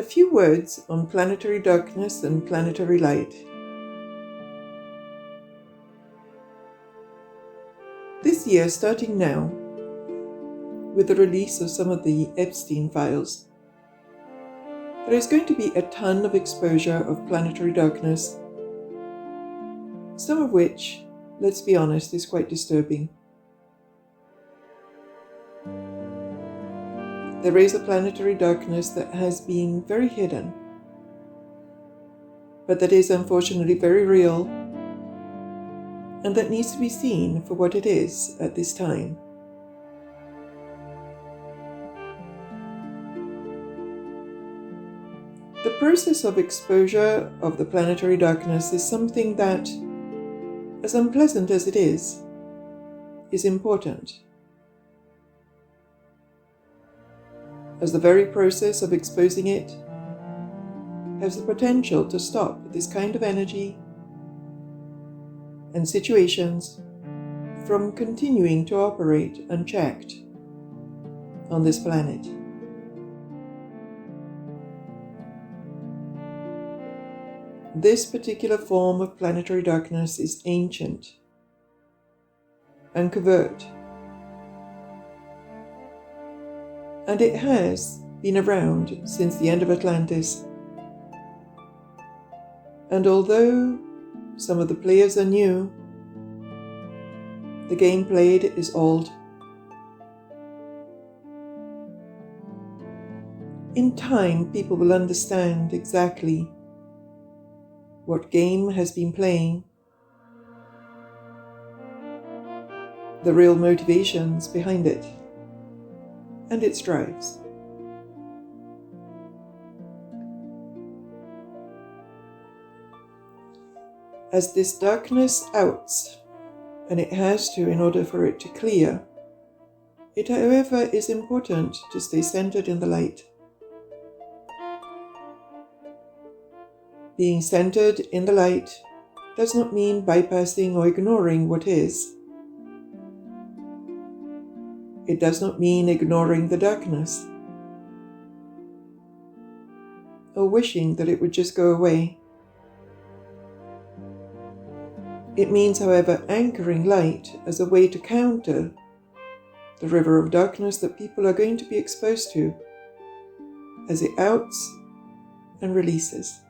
A few words on planetary darkness and planetary light. This year, starting now, with the release of some of the Epstein files, there is going to be a ton of exposure of planetary darkness, some of which, let's be honest, is quite disturbing. There is a planetary darkness that has been very hidden, but that is unfortunately very real, and that needs to be seen for what it is at this time. The process of exposure of the planetary darkness is something that, as unpleasant as it is important. As the very process of exposing it has the potential to stop this kind of energy and situations from continuing to operate unchecked on this planet. This particular form of planetary darkness is ancient and covert, and it has been around since the end of Atlantis. And although some of the players are new, the game played is old. In time, people will understand exactly what game has been playing, the real motivations behind it, and its drives. As this darkness outs, and it has to in order for it to clear, it however is important to stay centered in the light. Being centered in the light does not mean bypassing or ignoring what is. It does not mean ignoring the darkness or wishing that it would just go away. It means, however, anchoring light as a way to counter the river of darkness that people are going to be exposed to as it outs and releases.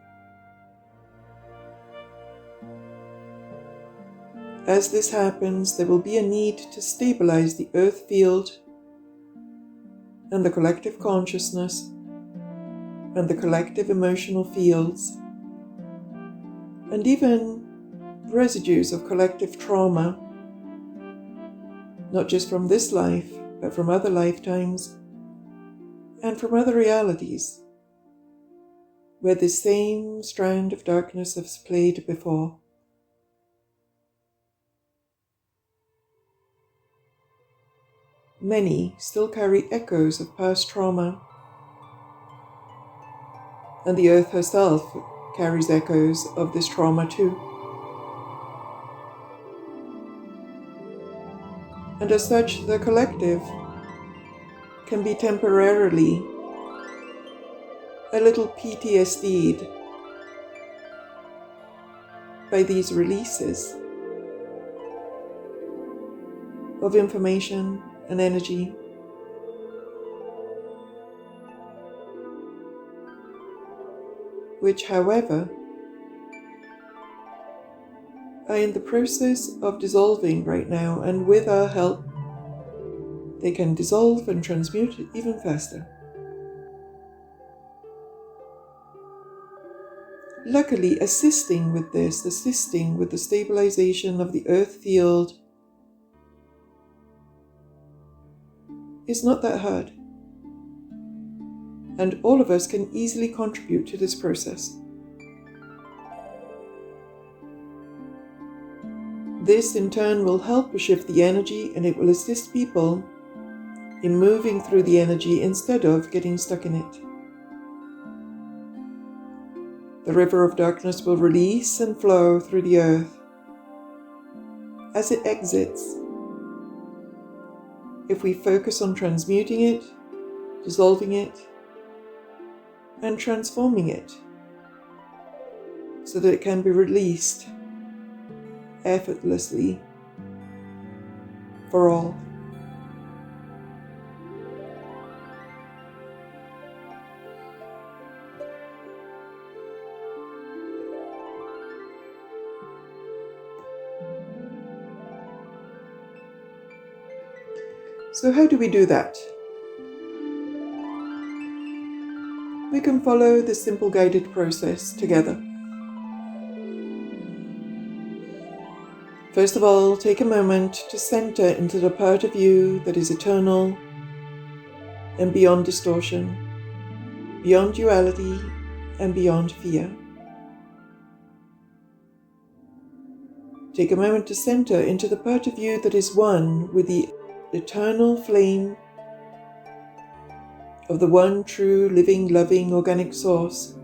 As this happens, there will be a need to stabilize the earth field and the collective consciousness and the collective emotional fields, and even residues of collective trauma, not just from this life, but from other lifetimes and from other realities where this same strand of darkness has played before. Many still carry echoes of past trauma, and the earth herself carries echoes of this trauma too. And as such, the collective can be temporarily a little PTSD'd by these releases of information and energy. Which, however, are in the process of dissolving right now, and with our help, they can dissolve and transmute even faster. Luckily, assisting with the stabilization of the earth field is not that hard, and all of us can easily contribute to this process. This in turn will help shift the energy, and it will assist people in moving through the energy instead of getting stuck in it. The river of darkness will release and flow through the earth. As it exits, if we focus on transmuting it, dissolving it, and transforming it so that it can be released effortlessly for all. So how do we do that? We can follow this simple guided process together. First of all, take a moment to center into the part of you that is eternal and beyond distortion, beyond duality and beyond fear. Take a moment to center into the part of you that is one with the eternal flame of the one true, living, loving, organic source.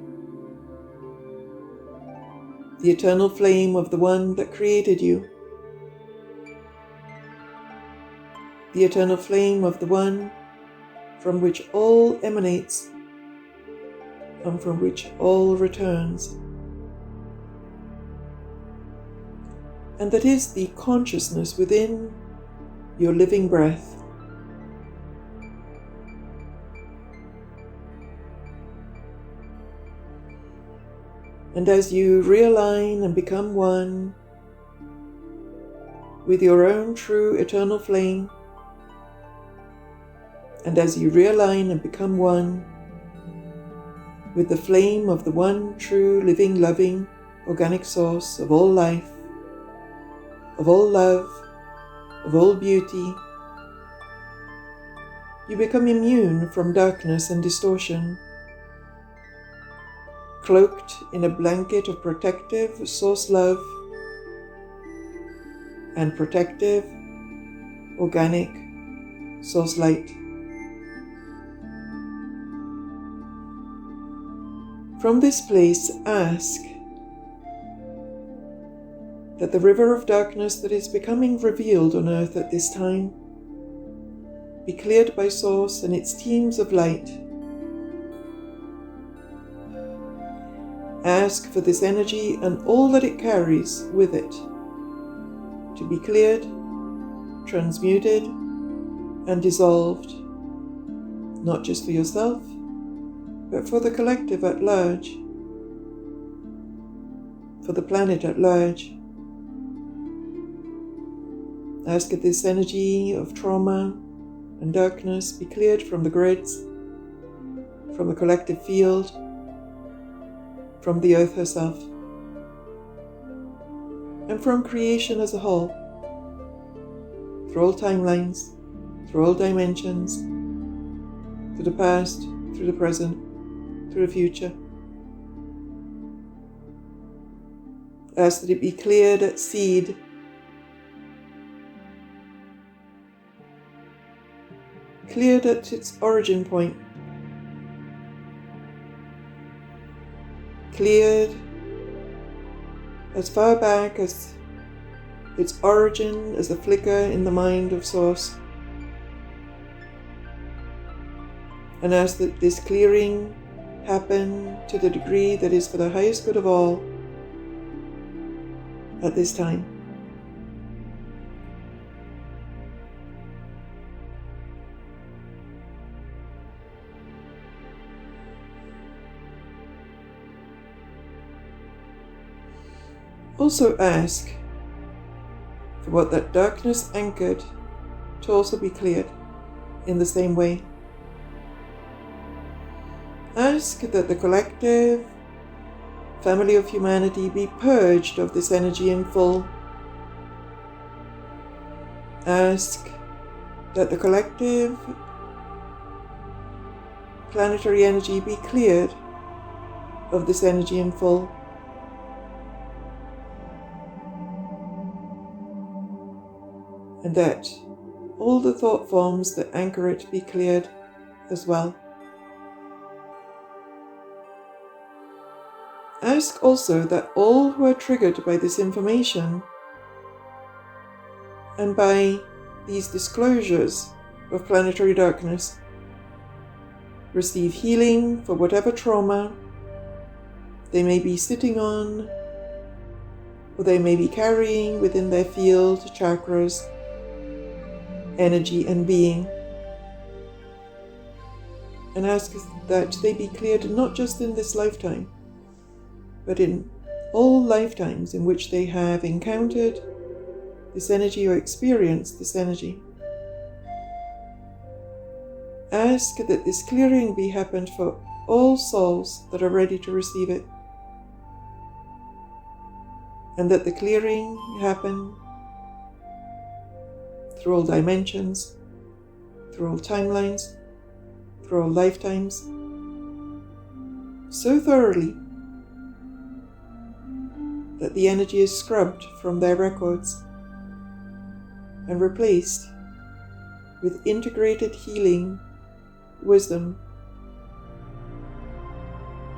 The eternal flame of the one that created you. The eternal flame of the one from which all emanates and from which all returns. And that is the consciousness within your living breath. And as you realign and become one with your own true eternal flame, and as you realign and become one with the flame of the one true, living, loving, organic source of all life, of all love, of all beauty, you become immune from darkness and distortion, cloaked in a blanket of protective source love and protective, organic source light. From this place, ask that the river of darkness that is becoming revealed on earth at this time be cleared by Source and its teams of light. Ask for this energy and all that it carries with it to be cleared, transmuted, and dissolved, not just for yourself, but for the collective at large, for the planet at large. Ask that this energy of trauma and darkness be cleared from the grids, from the collective field, from the earth herself, and from creation as a whole, through all timelines, through all dimensions, through the past, through the present, through the future. Ask that it be cleared at seed, cleared at its origin point, cleared as far back as its origin as a flicker in the mind of Source. And ask that this clearing happen to the degree that is for the highest good of all at this time. Also ask for what that darkness anchored to also be cleared in the same way. Ask that the collective family of humanity be purged of this energy in full. Ask that the collective planetary energy be cleared of this energy in full. And that all the thought forms that anchor it be cleared as well. Ask also that all who are triggered by this information and by these disclosures of planetary darkness receive healing for whatever trauma they may be sitting on, or they may be carrying within their field, chakras, energy and being. And ask that they be cleared not just in this lifetime, but in all lifetimes in which they have encountered this energy or experienced this energy. Ask that this clearing be happened for all souls that are ready to receive it, and that the clearing happen through all dimensions, through all timelines, through all lifetimes, so thoroughly that the energy is scrubbed from their records and replaced with integrated healing, wisdom,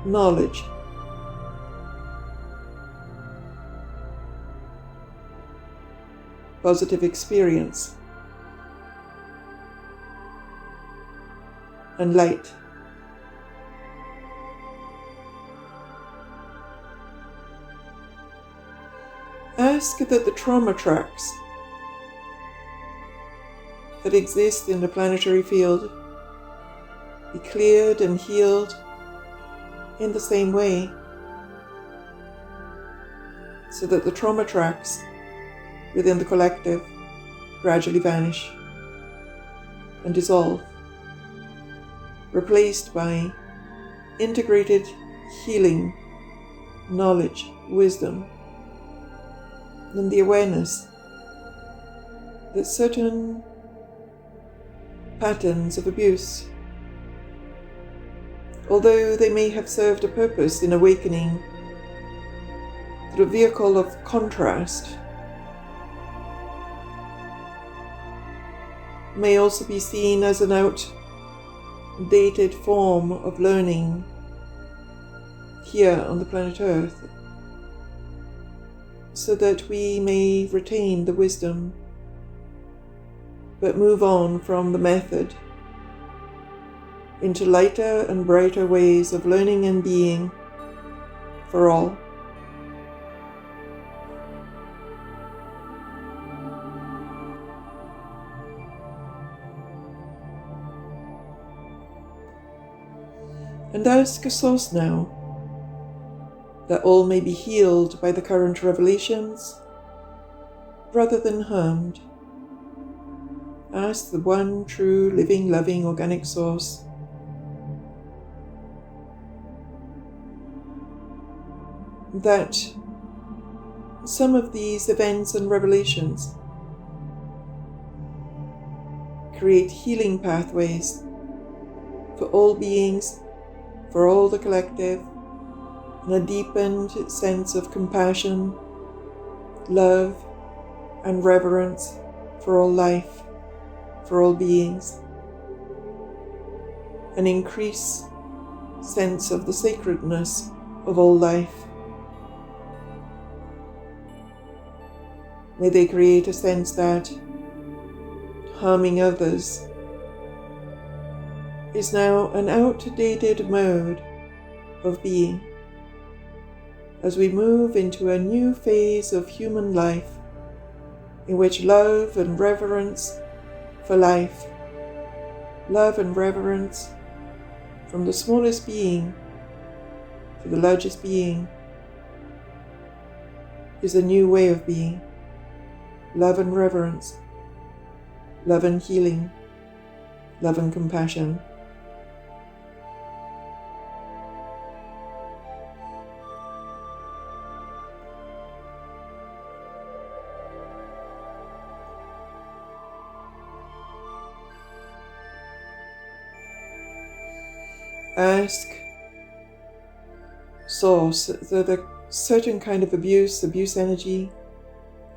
knowledge, positive experience, and light. Ask that the trauma tracks that exist in the planetary field be cleared and healed in the same way, so that the trauma tracks within the collective gradually vanish and dissolve, replaced by integrated healing, knowledge, wisdom, and the awareness that certain patterns of abuse, although they may have served a purpose in awakening through a vehicle of contrast, may also be seen as an outdated form of learning here on the planet Earth, so that we may retain the wisdom but move on from the method into lighter and brighter ways of learning and being for all. And ask a source now that all may be healed by the current revelations rather than harmed. Ask the one true, living, loving, organic source that some of these events and revelations create healing pathways for all beings, for all the collective, and a deepened sense of compassion, love, and reverence for all life, for all beings, an increased sense of the sacredness of all life. May they create a sense that harming others is now an outdated mode of being, as we move into a new phase of human life in which love and reverence for life, love and reverence from the smallest being to the largest being, is a new way of being. Love and reverence, love and healing, love and compassion. Ask Source that a certain kind of abuse energy,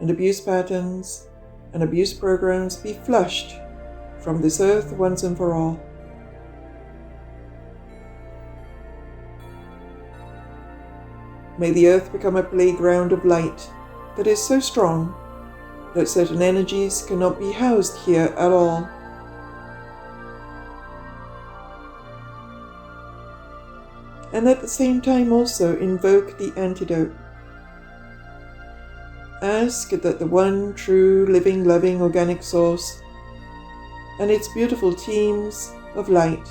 and abuse patterns and abuse programs be flushed from this earth once and for all. May the earth become a playground of light that is so strong that certain energies cannot be housed here at all. and at the same time also invoke the antidote. Ask that the one true, living, loving, organic source and its beautiful teams of light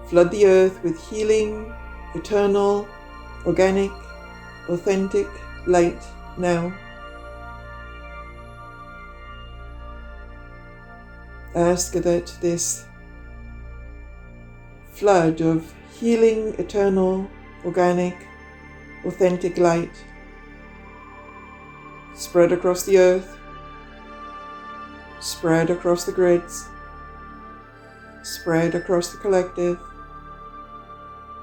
flood the earth with healing, eternal, organic, authentic light now. Ask that this flood of healing, eternal, organic, authentic light spread across the earth, spread across the grids, spread across the collective,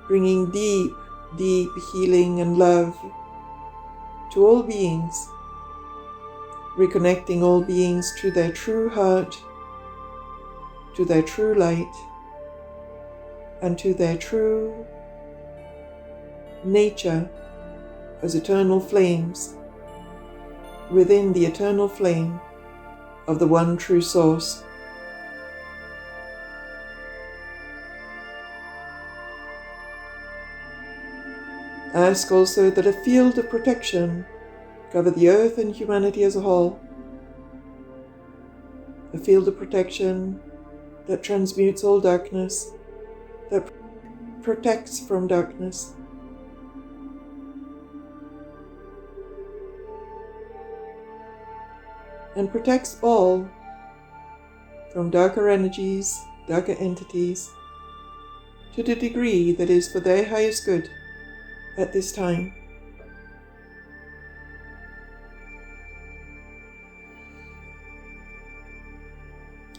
bringing deep, deep healing and love to all beings, reconnecting all beings to their true heart, to their true light, and to their true nature as eternal flames within the eternal flame of the one true source. Ask also that a field of protection cover the earth and humanity as a whole, a field of protection that transmutes all darkness, that protects from darkness. And protects all from darker energies, darker entities, to the degree that is for their highest good at this time.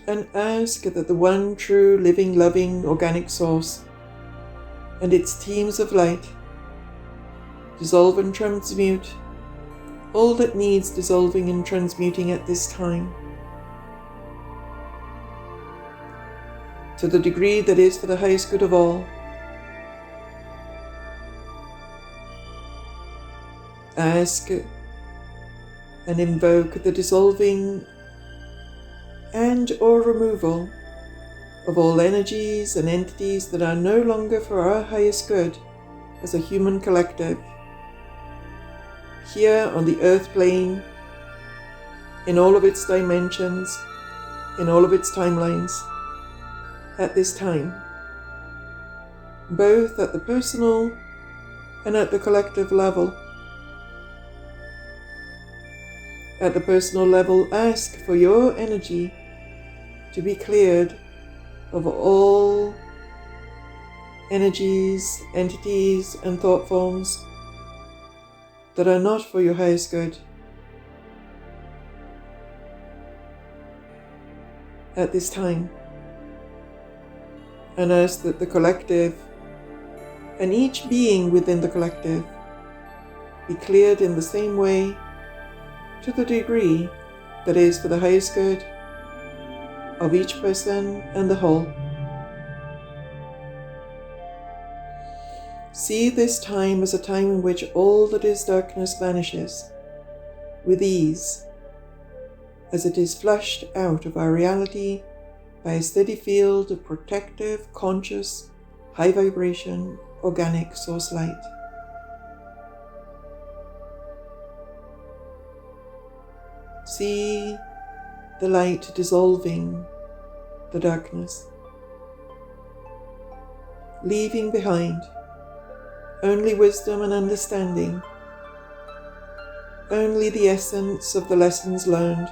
And ask that the one true, living, loving, organic source and its teams of light dissolve and transmute all that needs dissolving and transmuting at this time, to the degree that is for the highest good of all. Ask and invoke the dissolving and or removal of all energies and entities that are no longer for our highest good as a human collective, here on the earth plane, in all of its dimensions, in all of its timelines, at this time, both at the personal and at the collective level. At the personal level, ask for your energy to be cleared of all energies, entities, and thought forms that are not for your highest good. At this time, and ask that the collective and each being within the collective be cleared in the same way, to the degree that is for the highest good of each person and the whole. See this time as a time in which all that is darkness vanishes with ease, as it is flushed out of our reality by a steady field of protective, conscious, high vibration, organic source light. See the light dissolving the darkness, leaving behind only wisdom and understanding, only the essence of the lessons learned,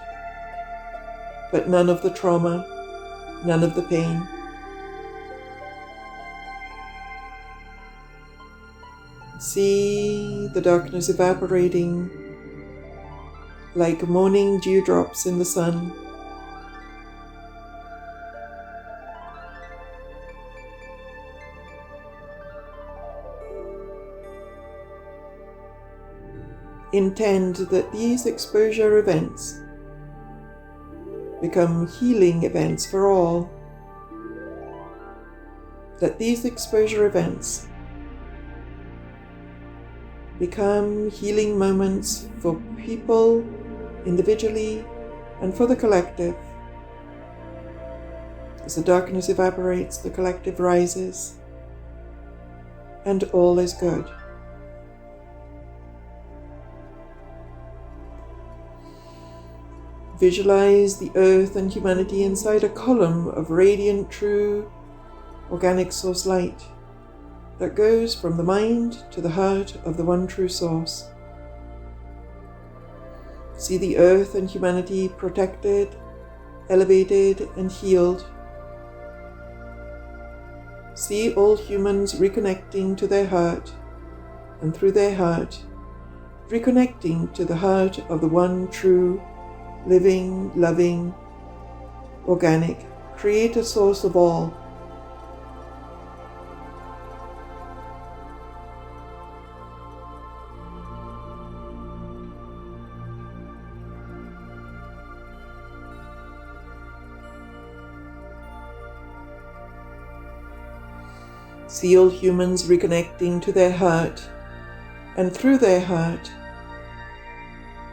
but none of the trauma, none of the pain. See the darkness evaporating like morning dewdrops in the sun. Intend that these exposure events become healing events for all. That these exposure events become healing moments for people individually and for the collective. As the darkness evaporates, the collective rises and all is good. Visualize the earth and humanity inside a column of radiant, true, organic source light that goes from the mind to the heart of the one true source. See the earth and humanity protected, elevated, and healed. See all humans reconnecting to their heart, and through their heart, reconnecting to the heart of the one true, living, loving, organic, creator source of all. See all humans reconnecting to their heart, and through their heart,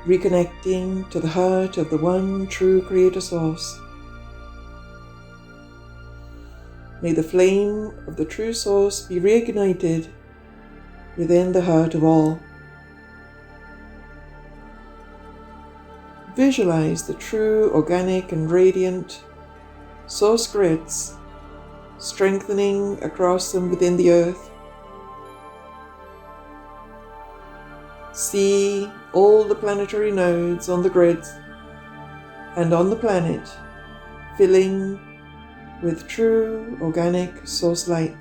reconnecting to the heart of the one true creator source. May the flame of the true source be reignited within the heart of all. Visualize the true, organic, and radiant source grids strengthening across and within the earth. See all the planetary nodes on the grids and on the planet filling with true organic source light.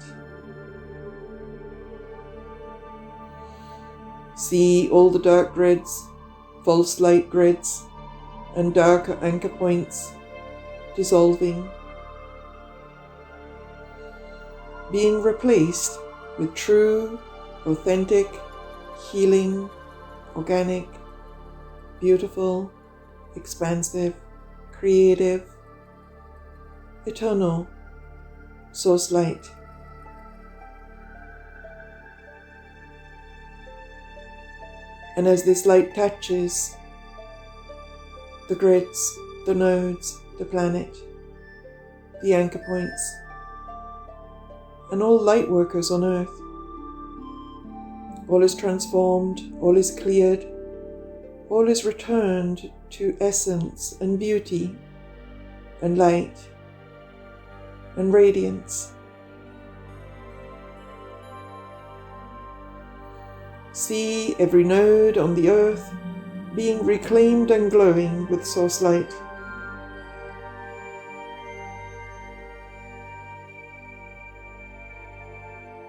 See all the dark grids, false light grids, and darker anchor points dissolving, being replaced with true, authentic, healing, organic, beautiful, expansive, creative, eternal source light. And as this light touches the grids, the nodes, the planet, the anchor points, and all light workers on earth, all is transformed, all is cleared, all is returned to essence and beauty and light and radiance. See every node on the earth being reclaimed and glowing with source light.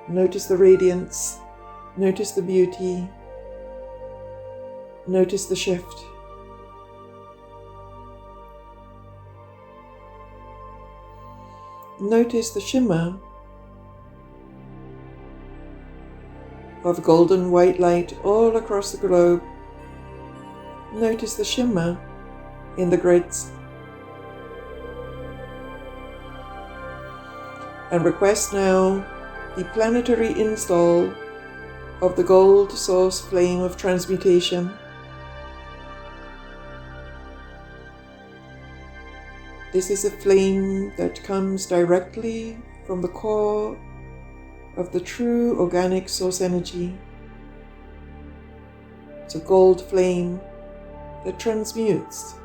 Notice the radiance, notice the beauty, notice the shift. Notice the shimmer of golden white light all across the globe. Notice the shimmer in the grids. And request now the planetary install of the gold source flame of transmutation. This is a flame that comes directly from the core of the true organic source energy. It's a gold flame that transmutes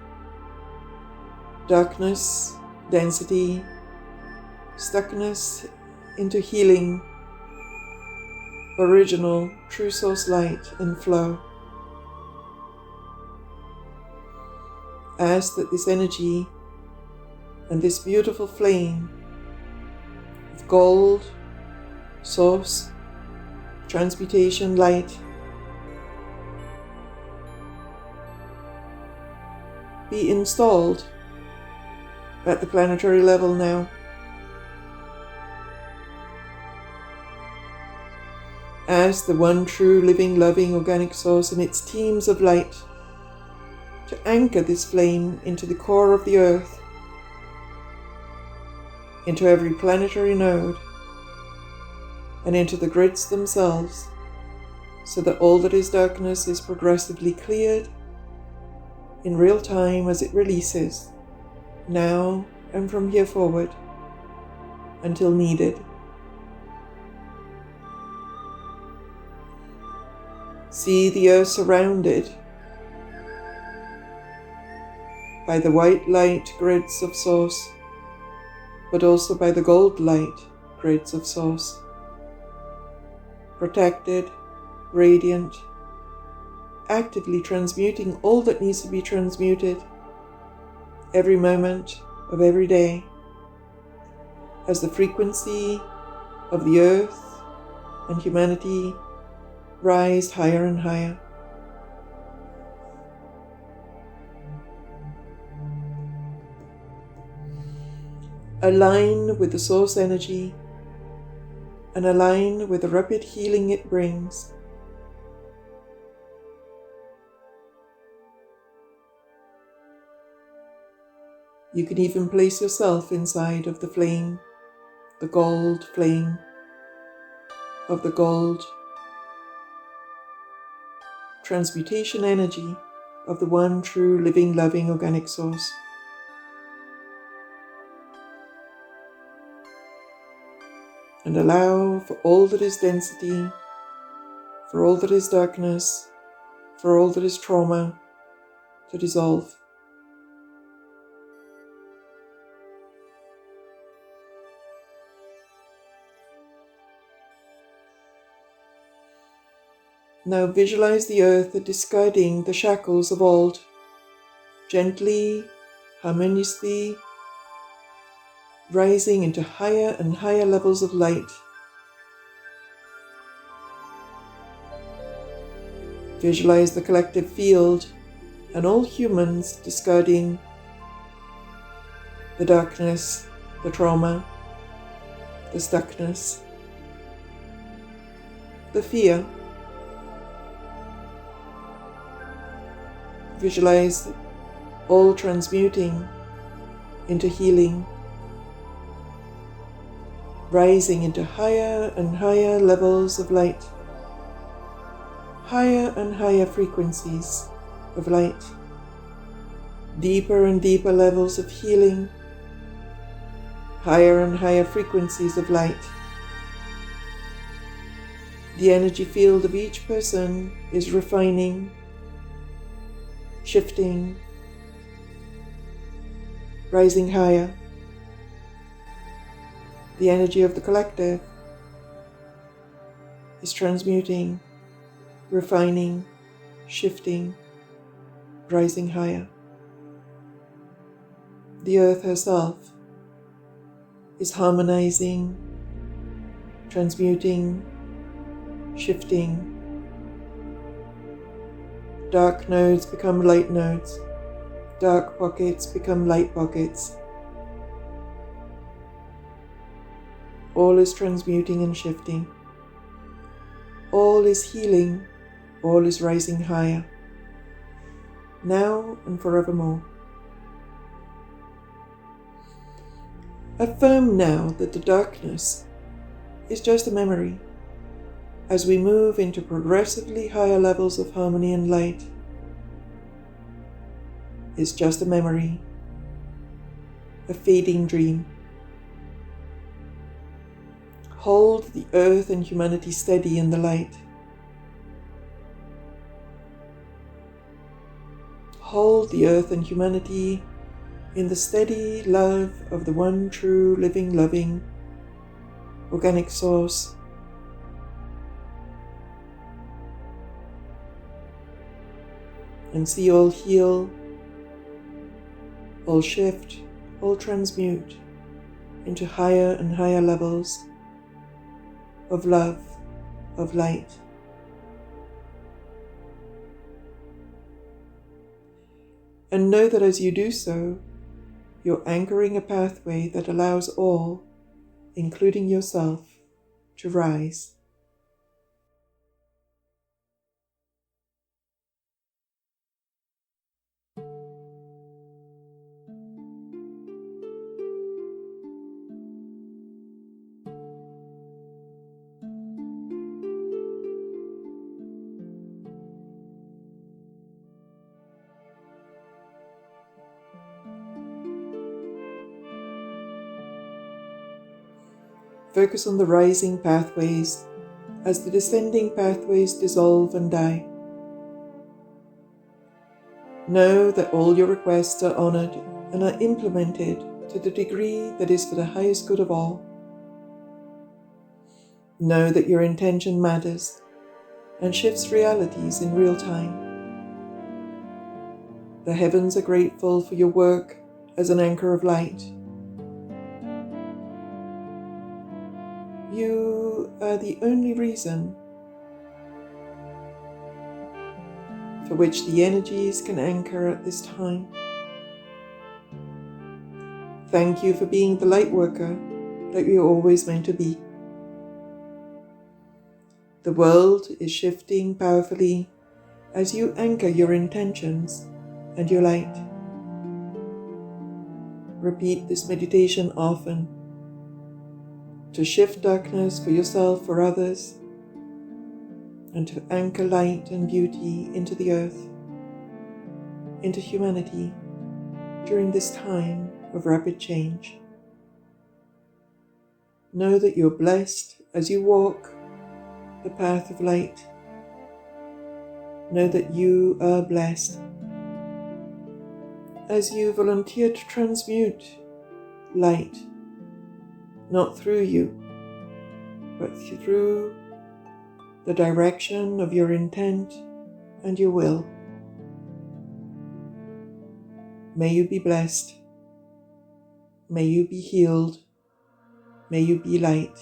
darkness, density, stuckness into healing, original, true source light and flow. Ask that this energy and this beautiful flame of gold, source, transmutation light be installed at the planetary level now. Ask the one true, living, loving, organic source and its teams of light to anchor this flame into the core of the earth, into every planetary node, and into the grids themselves, so that all that is darkness is progressively cleared in real time as it releases, now and from here forward, until needed. See the earth surrounded by the white light grids of Source, but also by the gold light grids of Source. Protected, radiant, actively transmuting all that needs to be transmuted every moment of every day, as the frequency of the earth and humanity rise higher and higher. Align with the source energy and align with the rapid healing it brings. You can even place yourself inside of the flame, the gold flame of the gold transmutation energy of the one true living, loving, organic source. And allow for all that is density, for all that is darkness, for all that is trauma to dissolve. Now visualize the earth discarding the shackles of old, gently, harmoniously, rising into higher and higher levels of light. Visualize the collective field and all humans discarding the darkness, the trauma, the stuckness, the fear. Visualize all transmuting into healing, rising into higher and higher levels of light, higher and higher frequencies of light, deeper and deeper levels of healing, higher and higher frequencies of light. The energy field of each person is refining, shifting, rising higher. The energy of the collective is transmuting, refining, shifting, rising higher. The earth herself is harmonizing, transmuting, shifting. Dark nodes become light nodes. Dark pockets become light pockets. All is transmuting and shifting. All is healing. All is rising higher. Now and forevermore. Affirm now that the darkness is just a memory. As we move into progressively higher levels of harmony and light, is just a memory, a fading dream. Hold the earth and humanity steady in the light. Hold the earth and humanity in the steady love of the one true living, loving, organic source. And see all heal, all shift, all transmute into higher and higher levels of love, of light. And know that as you do so, you're anchoring a pathway that allows all, including yourself, to rise. Focus on the rising pathways as the descending pathways dissolve and die. Know that all your requests are honored and are implemented to the degree that is for the highest good of all. Know that your intention matters and shifts realities in real time. The heavens are grateful for your work as an anchor of light. You are the only reason for which the energies can anchor at this time. Thank you for being the light worker that you're always meant to be. The world is shifting powerfully as you anchor your intentions and your light. Repeat this meditation often to shift darkness for yourself, for others, and to anchor light and beauty into the earth, into humanity during this time of rapid change. Know that you're blessed as you walk the path of light. Know that you are blessed as you volunteer to transmute light, not through you, but through the direction of your intent and your will. May you be blessed. May you be healed. May you be light.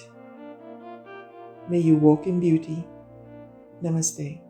May you walk in beauty. Namaste.